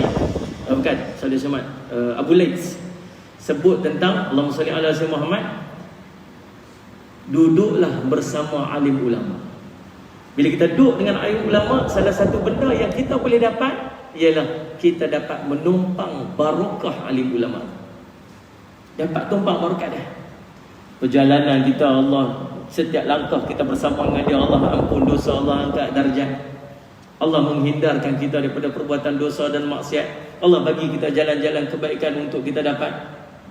bukan Salih Samad, Abu Laits sebut tentang Allahumma salli ala Sayyidina Muhammad, duduklah bersama alim ulama. Bila kita duduk dengan alim ulama, salah satu benda yang kita boleh dapat ialah kita dapat menumpang barakah alim ulama. Dapat tumpang barakah dia. Perjalanan kita Allah, setiap langkah kita bersama dengan dia, Allah ampun dosa, Allah angkat darjat, Allah menghindarkan kita daripada perbuatan dosa dan maksiat, Allah bagi kita jalan-jalan kebaikan untuk kita dapat.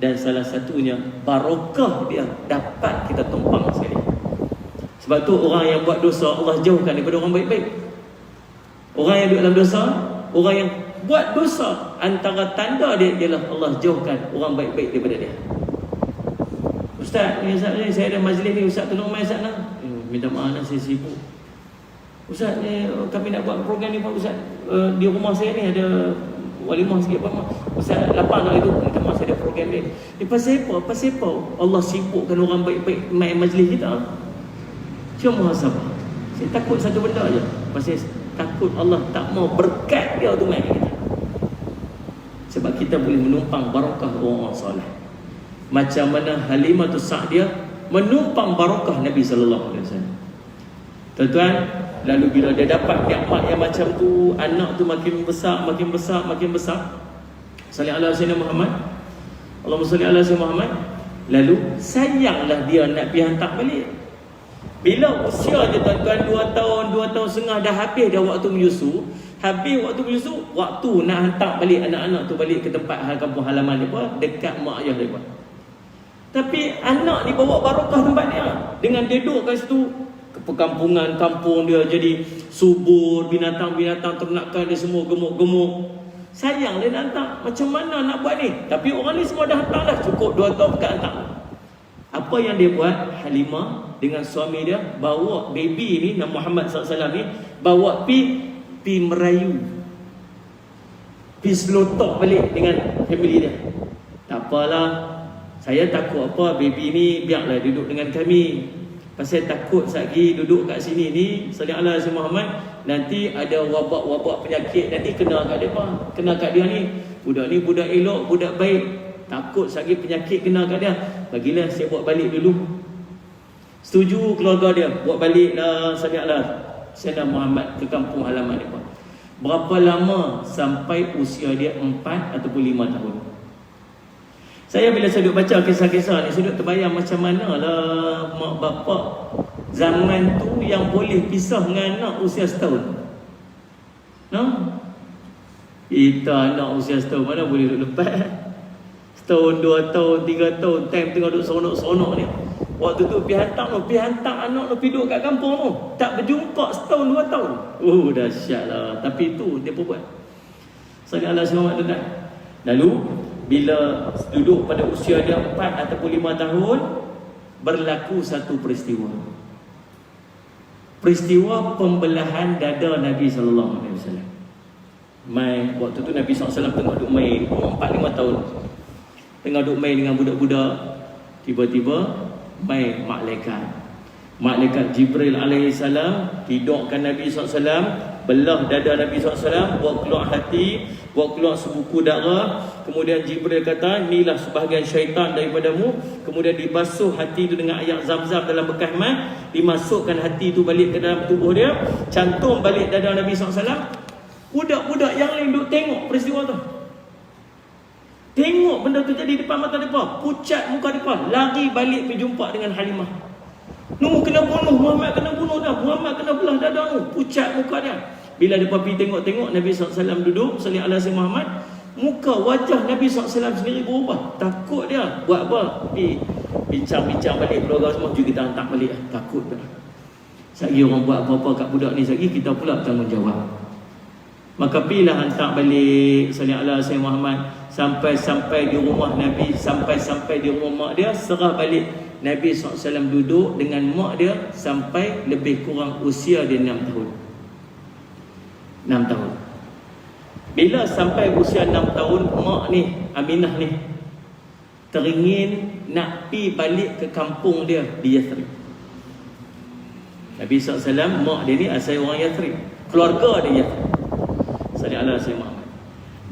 Dan salah satunya barakah dia dapat kita tumpang sekali. Sebab tu orang yang buat dosa Allah jauhkan daripada orang baik-baik. Orang yang duduk dalam dosa, orang yang buat dosa, antara tanda dia ialah Allah jauhkan orang baik-baik daripada dia. Ustaz ni saya ada majlis ni, Ustaz tolong mai Ustaz lah. Minta maaf lah, saya sibuk. Ustaz ni kami nak buat program ni Pak Ustaz. Di rumah saya ni ada walimah sikit Pak. Ustaz lapang lah itu, minta maaf saya ada program ni. Pasal apa? Pasal apa? Allah sibukkan orang baik-baik main majlis kita. Cuma muhasabah. Saya takut satu benda je. Pasal takut Allah tak mau berkat dia tu main kita. Sebab kita boleh menumpang barakah orang-orang soleh. Macam mana Halimatus Sa'diyah menumpang barakah Nabi sallallahu alaihi wasallam. Tuan-tuan, lalu bila dia dapat nikmat yang macam tu, anak tu makin besar, makin besar, makin besar. Salli ala Sayyidina Muhammad, Allahumma salli ala Sayyidina Muhammad. Lalu sayanglah dia nak pergi hantar balik. Bila usia dia tuan-tuan 2 tahun, 2 tahun setengah dah habis dah waktu menyusu. Habis waktu menyusu, waktu nak hantar balik anak-anak tu balik ke tempat kampung halaman dia pun dekat mak ayah dia pun. Tapi anak ni bawa barakah tempat dia. Dengan dia duduk kat situ, perkampungan kampung dia jadi subur, binatang-binatang ternakan dia semua gemuk-gemuk. Sayang dia nak hantar. Macam mana nak buat ni? Tapi orang ni semua dah hantar dah. Cukup 2 tahun bukan hantar. Apa yang dia buat? Halimah dengan suami dia bawa baby ni, Nabi Muhammad SAW ni, bawa pi merayu, pi selotok balik dengan family dia. Tak apalah, saya takut apa, baby ni biarlah duduk dengan kami. Pasal takut lagi duduk kat sini ni, sallallahu alaihi Muhammad, nanti ada wabak-wabak penyakit, nanti kena kat dia apa? Kena kat dia ni. Budak ni budak elok, budak baik. Takut lagi penyakit kena kat dia. bagilah saya buat balik dulu. Setuju keluarga dia, buat balik lah Sayyidina Muhammad ke kampung halaman dia. Berapa lama? Sampai usia dia 4 ataupun 5 tahun. Saya bila saya duduk baca kisah-kisah ni, saya duduk terbayang macam mana lah mak bapak zaman tu yang boleh pisah dengan anak usia setahun. Kita anak usia setahun mana boleh duduk lepas? Setahun, 2 tahun, 3 tahun, time tengah duduk seronok-seronok ni. Waktu tu pergi hantar anak pergi duduk kat kampung tu. Tak berjumpa setahun 2 tahun. Dahsyat lah. Tapi itu dia pun buat. Sallallahu alaihi wasallam. Lalu bila duduk pada usia dia 4 ataupun 5 tahun, berlaku satu peristiwa. Peristiwa pembelahan dada Nabi sallallahu alaihi wasallam. Waktu tu Nabi SAW tengah duduk main 4-5 tahun. Tengah duduk main dengan budak-budak. Tiba-tiba Malaikat Jibril alaihissalam tidurkan Nabi SAW, belah dada Nabi SAW, buat keluar hati, buat keluar sebuku darah. Kemudian Jibril kata, inilah sebahagian syaitan daripadamu. Kemudian dibasuh hati itu dengan air zam-zam dalam bekas mat, dimasukkan hati itu balik ke dalam tubuh dia, cantum balik dada Nabi SAW. Budak-budak yang lain duk tengok peristiwa tu, tengok benda tu jadi depan mata mereka, pucat muka mereka, lari balik pergi jumpa dengan Halimah. Kena bunuh, Muhammad kena bunuh dah, Muhammad kena belah dada tu, pucat muka dia. Bila mereka pergi tengok-tengok Nabi SAW duduk, sallallahu alaihi wasallam Muhammad, muka wajah Nabi SAW sendiri berubah. Takut dia, buat apa? Pergi bincang-bincang balik keluarga semua, jom kita hantar balik. Takut dah. Sekali orang buat apa-apa kat budak ni, sekali kita pula bertanggungjawab. Maka pilih hantar balik sallallahu alaihi wasallam Muhammad sampai di rumah Nabi, sampai di rumah mak dia, serah balik. Nabi SAW duduk dengan mak dia sampai lebih kurang usia dia 6 tahun. 6 tahun. Bila sampai usia 6 tahun, mak ni, Aminah ni, teringin nak pi balik ke kampung dia di Yathrib. Nabi SAW, mak dia ni asal orang Yathrib, keluarga dia Yathrib. Sallallahu alaihi wasallam.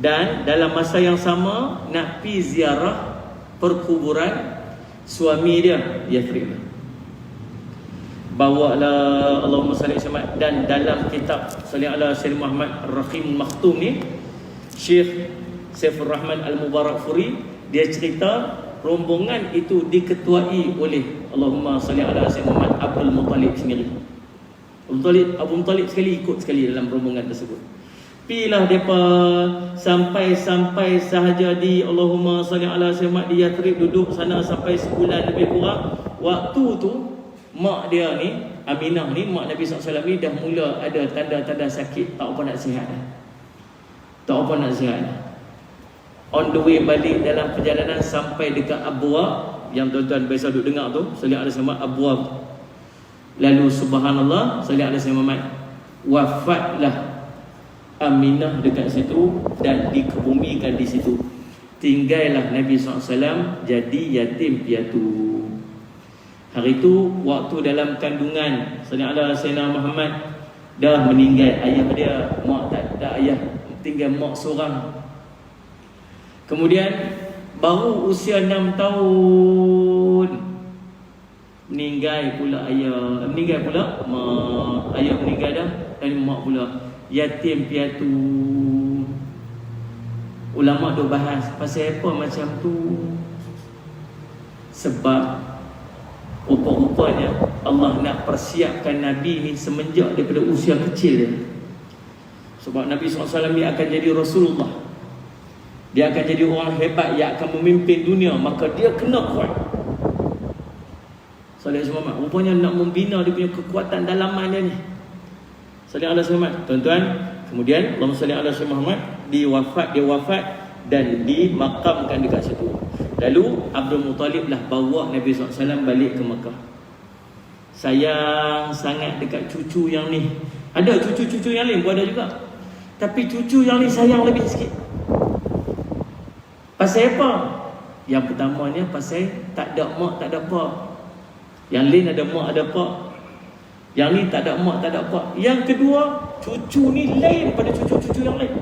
Dan dalam masa yang sama nak pi ziarah perkuburan suami dia Yathrib. Bawalah Allahumma salli alaihi wasallam. Dan dalam kitab sallallahu alaihi wasallam Muhammad Ar-Rahim Maktum ni, Syekh Saifur Rahman Al-Mubarakfuri, dia cerita rombongan itu diketuai oleh Allahumma salli alaihi wasallam Muhammad Abdul Muttalib sendiri. Abu Muttalib sekali ikut sekali dalam rombongan tersebut. Pilah mereka sampai sahaja di Allahumma salli ala sayyidina di Yathrib, duduk sana sampai sebulan lebih kurang. Waktu tu mak dia ni, Aminah ni, mak Nabi SAW ni dah mula ada tanda-tanda sakit, tak apa nak sihat dah. Tak apa nak sihat dah. On the way balik dalam perjalanan sampai dekat Abwa, yang tuan-tuan biasa duduk dengar tu, sallallahu alaihi wasallam Abwa. Lalu subhanallah, sallallahu alaihi wasallam wafatlah Aminah dekat situ dan dikebumikan di situ. Tinggallah Nabi SAW jadi yatim piatu. Hari itu waktu dalam kandungan Sayyidina Muhammad dah meninggal ayah dia, mak tak ada ayah, tinggal mak seorang. Kemudian baru usia 6 tahun meninggal pula ayah, mak, ayah meninggal dah dan mak pula yatim piatu. Ulama duk bahas pasal apa macam tu. Sebab rupa-rupanya Allah nak persiapkan Nabi ni semenjak daripada usia kecil dia. Sebab Nabi SAW ni akan jadi Rasulullah, dia akan jadi orang hebat yang akan memimpin dunia, maka dia kena kuat. Sallallahu alaihi wasallam rupanya nak membina dia punya kekuatan dalaman dia ni. Sallallahu alaihi wasallam, tuan-tuan. Kemudian Allahumma salli ala sayyidina Muhammad, dia wafat dan dimakamkan dekat situ. Lalu Abdul Muttalib lah bawa Nabi SAW balik ke Mekah. Sayang sangat dekat cucu yang ni. Ada cucu-cucu yang lain pun ada juga, tapi cucu yang ni sayang lebih sikit. Pasal apa? Yang pertamanya pasal tak ada mak, tak ada pak. Yang lain ada mak, ada pak. Yang ni tak ada mak, tak ada pak. Yang kedua, cucu ni lain pada cucu-cucu yang lain.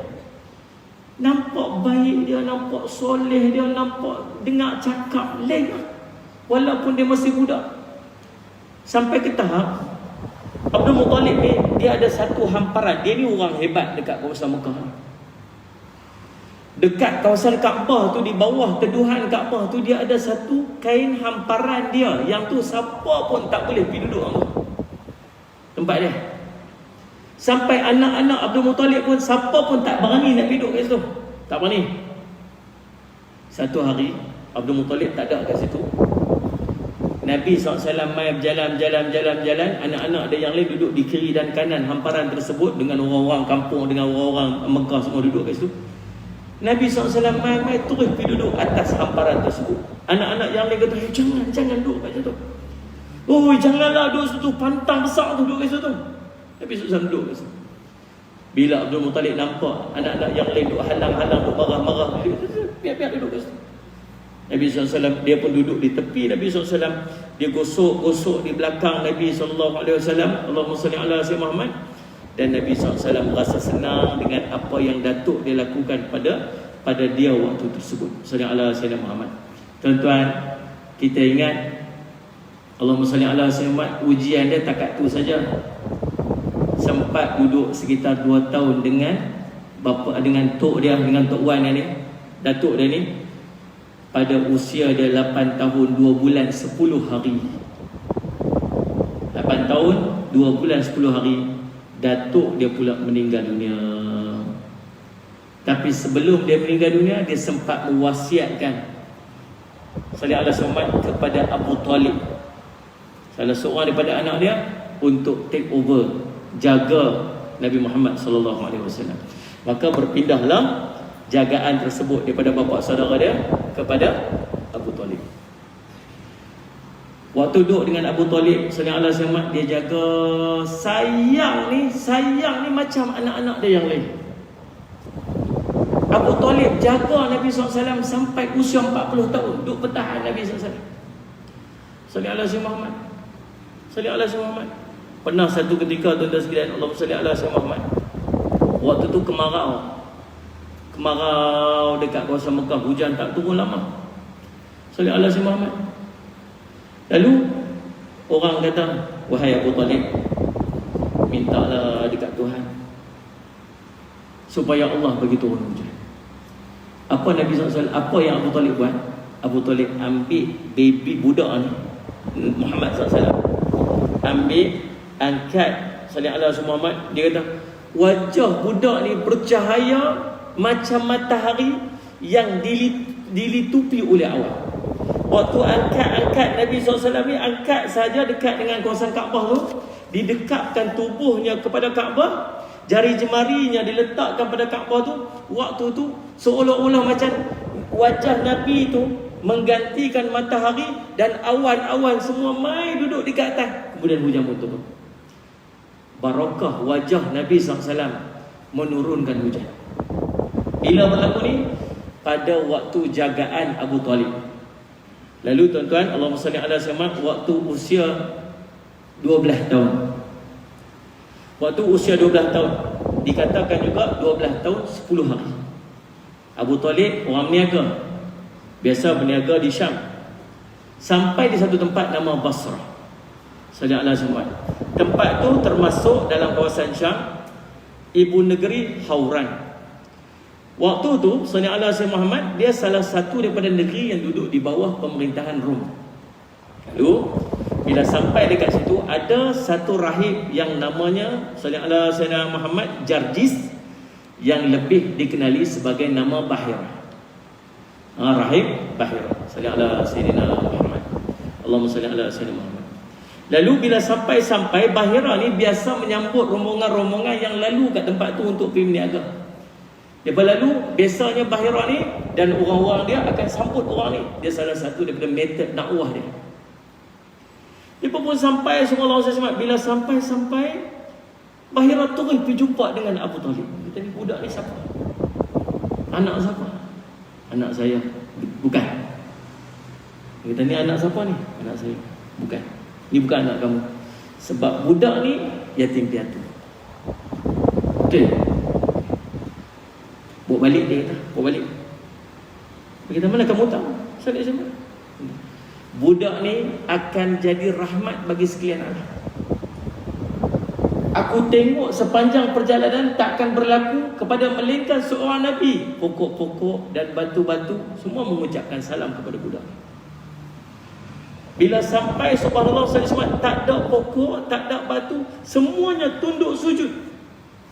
Nampak baik dia, nampak soleh dia, nampak dengar cakap lain lah. walaupun dia masih budak. Sampai ke tahap Abdul Muttalib ni, dia ada satu hamparan. Dia ni orang hebat dekat kawasan Mekah. Dekat kawasan Kaabah tu, di bawah teduhan Kaabah tu, dia ada satu kain hamparan dia, yang tu siapa pun tak boleh pergi duduk tempat dia. Sampai anak-anak Abdul Muttalib pun, siapa pun tak berani nak duduk kat situ. Tak berani. Satu hari Abdul Muttalib tak ada kat situ. Nabi SAW mai berjalan, anak-anak dia yang lain duduk di kiri dan kanan hamparan tersebut, dengan orang-orang kampung, dengan orang-orang Mekah semua duduk kat situ. Nabi SAW mai terus pergi duduk atas hamparan tersebut. Anak-anak yang lain kata, jangan duduk kat situ. Oh, janganlah duduk situ, pantang besar tu duduk kat situ. Nabi SAW duduk kat situ. Bila Abdul Muttalib nampak anak-anak yang lain duduk halang-halang, duduk marah-marah, biar duduk kat situ. Nabi SAW, dia pun duduk di tepi Nabi SAW. Dia gosok di belakang Nabi SAW. Allahumma salli ala Sayyidina Muhammad. Dan Nabi SAW rasa senang dengan apa yang Datuk dia lakukan pada dia waktu tersebut. Salli ala Sayyidina Muhammad. Tuan-tuan, kita ingat Allahumma salli ala Sayyidina Muhammad, ujian dia takat tu saja. Sempat duduk sekitar 2 tahun dengan tok dia, dengan Tok Wan dia ni, Datuk dia ni. Pada usia dia 8 tahun 2 bulan 10 hari. 8 tahun 2 bulan 10 hari, Datuk dia pula meninggal dunia. Tapi sebelum dia meninggal dunia, dia sempat mewasiatkan sallallahu alaihi wasallam kepada Abu Talib, salah seorang daripada anak dia, untuk take over, jaga Nabi Muhammad sallallahu alaihi wasallam. Maka berpindahlah jagaan tersebut daripada bapa saudara dia kepada Abu Talib. Waktu duduk dengan Abu Talib sallallahu alaihi wasallam, dia jaga, sayang ni macam anak-anak dia yang lain. Abu Talib jaga Nabi SAW sampai usia 40 tahun, duduk pertahan Nabi SAW. Sallallahu alaihi Muhammad, sallallahu alaihi Muhammad. Pernah satu ketika, tuan-tuan sekalian, Allahumma salli ala Sayyidina Muhammad, waktu tu kemarau dekat kawasan Mekah, hujan tak turun lama. Sallallahu alaihi Muhammad. Lalu orang kata, wahai Abu Talib, mintalah dekat Tuhan supaya Allah bagi turun hujan. Apa Nabi SAW, apa yang Abu Talib buat? Abu Talib ambil baby budak ni, Muhammad SAW, ambil, angkat, sallallahu alaihi Muhammad. Dia kata, wajah budak ni bercahaya macam matahari yang dilitupi oleh awan. Waktu angkat Nabi SAW ni, angkat saja dekat dengan kawasan Kaabah tu, didekapkan tubuhnya kepada Kaabah, jari jemarinya diletakkan pada Kaabah tu. Waktu tu seolah-olah macam wajah Nabi tu menggantikan matahari, dan awan-awan semua mai duduk di atas. Kemudian hujan pun turun. Barakah wajah Nabi SAW menurunkan hujan. Bila berlaku ni? Pada waktu jagaan Abu Talib. Lalu tuan-tuan, Allahumma salli ala Sayyidina, waktu usia 12 tahun. Waktu usia 12 tahun, dikatakan juga 12 tahun 10 hari. Abu Talib orang berniaga, biasa berniaga di Syam. Sampai di satu tempat nama Basrah. Sallallahu alaihi wasallam. Tempat tu termasuk dalam kawasan Syam, ibu negeri Hauran. Waktu tu sallallahu alaihi Muhammad, dia salah satu daripada negeri yang duduk di bawah pemerintahan Rom. Lalu bila sampai dekat situ, ada satu rahib yang namanya sallallahu alaihi Muhammad Jarjis, yang lebih dikenali sebagai nama Bahira. Rahib Bahira sallallahu alaihi Muhammad. Allahumma salli ala sayyidina Muhammad. Lalu bila sampai Bahira ni biasa menyambut rombongan-rombongan yang lalu kat tempat tu untuk pergi berniaga. Dia berlalu, biasanya Bahira ni dan orang-orang dia akan sambut orang ni. Dia salah satu daripada metod dakwah dia. Dia pun sampai sallallahu alaihi wasallam. Bila sampai Bahira turun pergi jumpa dengan Abu Talib. Kata ni, budak ni siapa? Anak siapa? Anak saya. Bukan. Dia kata, ni anak siapa ni? Anak saya. Bukan. Ni bukan anak kamu. Sebab budak ni yatim piatu. Betul? Bawa balik, dia kata. Bawa balik. Dia kata, mana kamu tahu? Saya sama. budak ni akan jadi rahmat bagi sekalian alam. Aku tengok sepanjang perjalanan takkan berlaku kepada melainkan seorang Nabi. Pokok-pokok dan batu-batu semua mengucapkan salam kepada budak. Bila sampai subhanallah SAW, tak ada pokok, tak ada batu, semuanya tunduk sujud.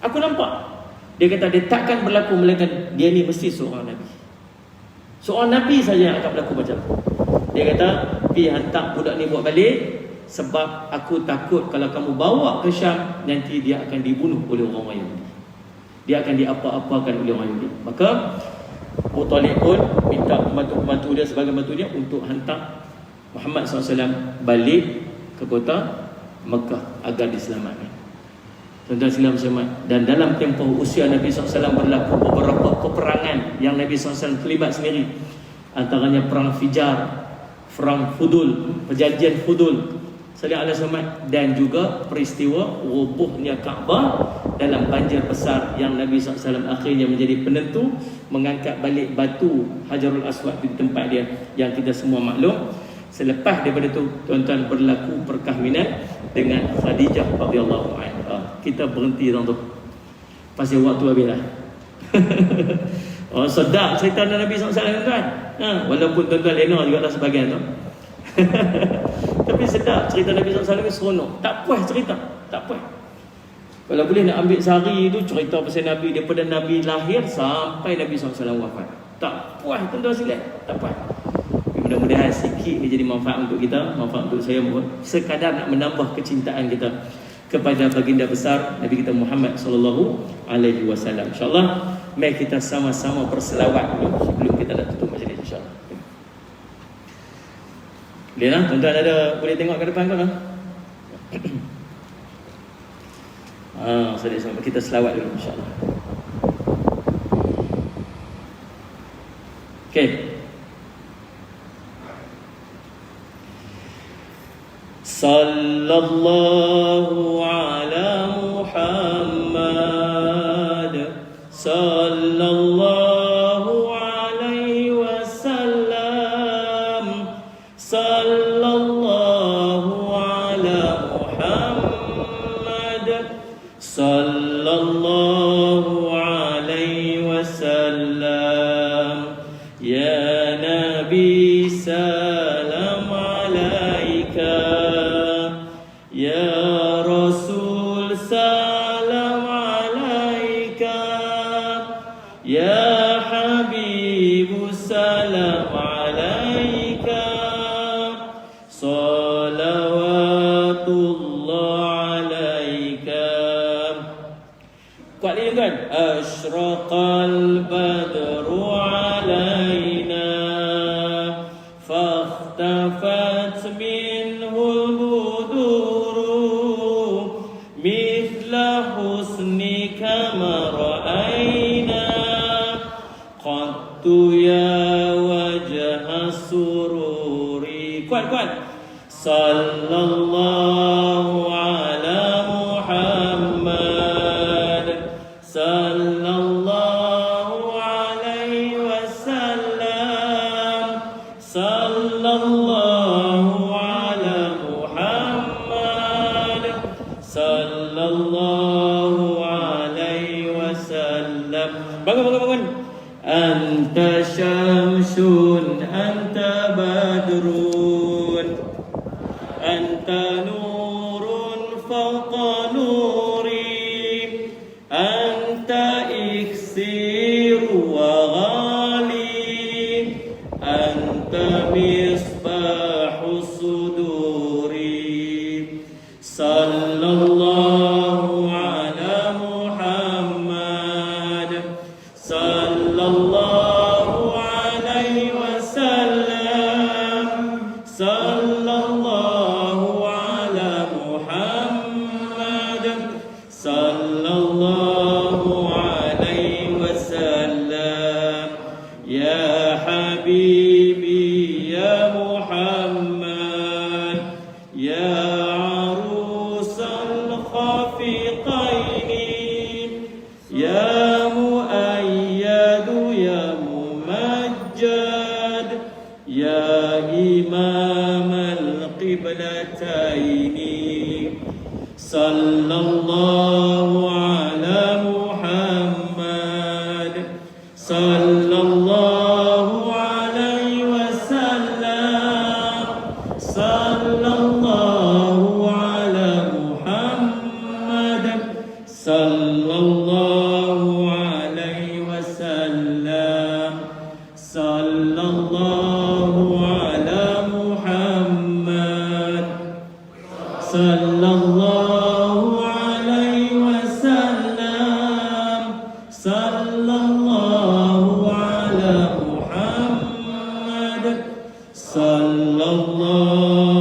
Aku nampak. Dia kata dia takkan berlaku melainkan dia ni mesti seorang Nabi. Seorang Nabi saja yang akan berlaku macam tu. Dia kata, pergi hantar budak ni buat balik, sebab aku takut kalau kamu bawa ke Syam, nanti dia akan dibunuh oleh orang Yahudi. Dia akan diapa-apakan oleh orang Yahudi. Maka Abu Talib pun minta pembantu-pembantu dia sebagai pembantu dia untuk hantar Muhammad SAW balik ke kota Mekah agar diselamatkan. Tuan-tuan sekalian selamat. Dan dalam tempoh usia Nabi SAW berlaku beberapa peperangan yang Nabi SAW terlibat sendiri. Antaranya perang Fijar, perang Fudul, perjanjian Fudul, sallallahu alaihi wasallam, dan juga peristiwa robohnya Kaabah dalam banjir besar yang Nabi SAW akhirnya menjadi penentu mengangkat balik batu Hajarul Aswad di tempat dia yang kita semua maklum. Selepas daripada itu, tuan-tuan, berlaku perkahwinan dengan Khadijah radhiyallahu anha. Kita berhenti tu. Pasal waktu habislah. Oh, sedap cerita Nabi SAW, tuan. Walaupun tuan-tuan lena juga lah sebagian tu. Tapi sedap cerita Nabi SAW ni, seronok. Tak puas cerita, tak puas. Kalau boleh nak ambil sehari tu cerita pasal Nabi daripada Nabi lahir sampai Nabi SAW wafat. Tak puas tuan-tuan sekalian, tak puas. Mudah-mudahan sikit ni jadi manfaat untuk kita, manfaat untuk saya pun, sekadar nak menambah kecintaan kita kepada baginda besar Nabi kita Muhammad sallallahu alaihi wasallam. Insya-Allah mari kita sama-sama berselawat dulu sebelum kita nak tutup majlis, insya-Allah. Boleh lah, tuan-tuan ada boleh tengok ke depan ke kan? Sama kita selawat dulu, insya-Allah. Okey. Sallallahu ala Muhammad, sallallahu alaihi wasallam, sallallahu ala Muhammad, sallallahu alaihi wasallam. Ya Nabi salam alaika, ya Rasul salam alaika, ya Habib salam alaika, salawatullah alaika. Kuat lagi kan? Ashraqal badru alaina, fakhtafat minhul كما رأينا قد يا وجه السرور. kuat صلى الله على محمد صلى الله عليه وسلم صلى الله على محمد صلى الله. Bangun. Anta syamsun, anta badrun, anta nurun fawqa nuri, anta iksiru wa ghali, anta misbahu suduri. Sallallahu ala Muhammad, sallallahu alaihi wasallam, sallallahu ala Muhammad, sallallahu alaihi wasallam. Ya Habibi ya Muhammad, ya arusal khafiqaini, ya يا إمام هاتين صلى الله على محمد صلى الله عليه وسلم صلى الله على محمد صلى الله عليه وسلم صلى الله على محمد صلى الله عليه وسلم صلى الله على محمد صلى الله